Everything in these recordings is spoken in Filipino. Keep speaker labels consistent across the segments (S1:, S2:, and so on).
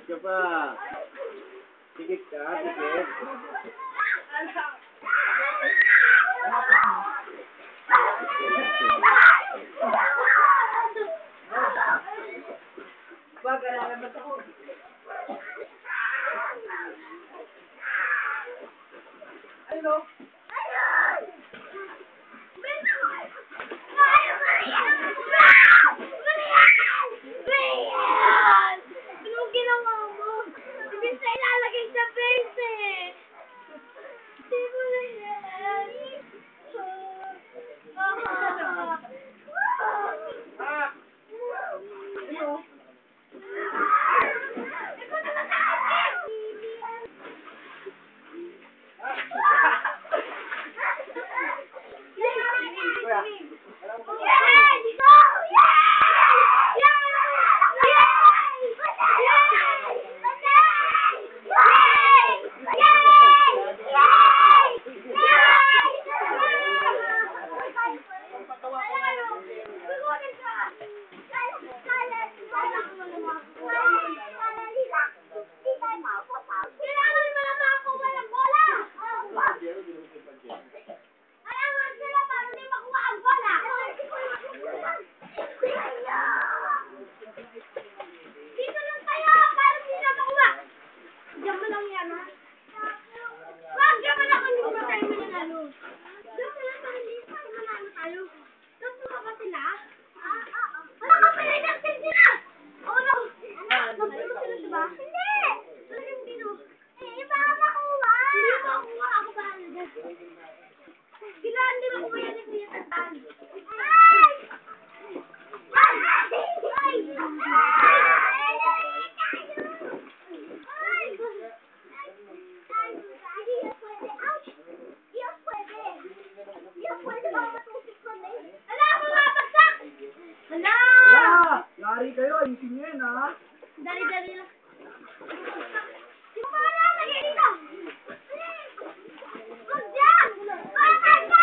S1: ka pa. Sigit ka, sigit. Wag ka lalabas ako. Hello?
S2: Anong ginawa mo? Hindi sa ilalagay sa face eh. Hindi mo na yan.
S1: Yari kayo, ayusin nyo yan, ha?
S2: Dari-dari lang. Yung pala, lagay dito! Huwag dyan! Huwag dyan!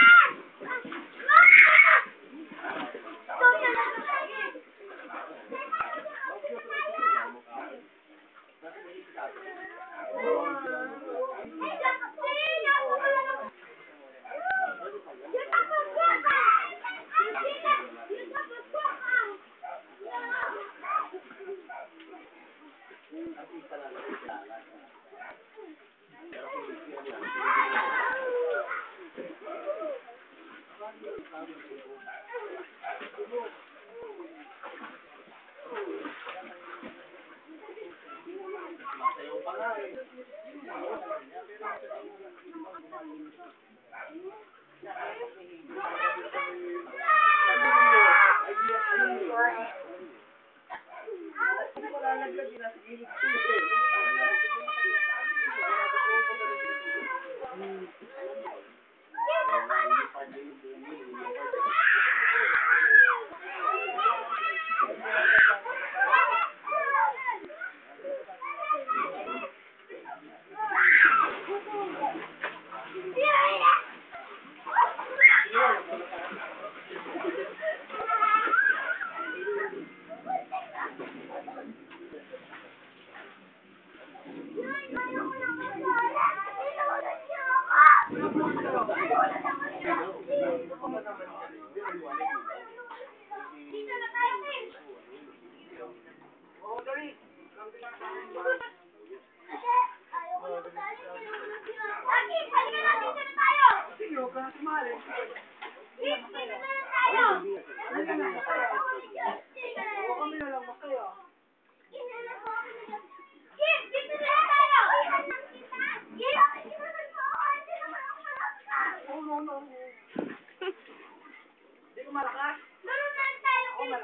S1: Malakas?
S2: Narunan tayo kayo.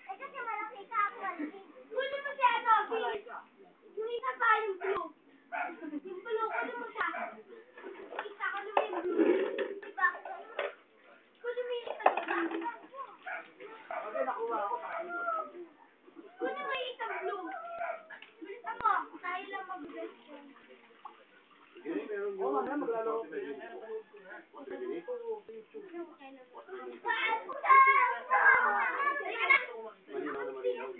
S2: Eh kasi malaki ka ako. Kunin mo si ano, yung isa pa yung blue. Yung blue, kunin mo siya. Isa, kunin mo yung blue. Diba? Kunin mo yung isa doon.
S1: Okay, nakuha ako.
S2: Kunin mo yung isang blue. Bilisan mo. Tayo lang mag-best friend.
S1: Oo, mamaya maglalaro.
S2: Malinaw na malinaw.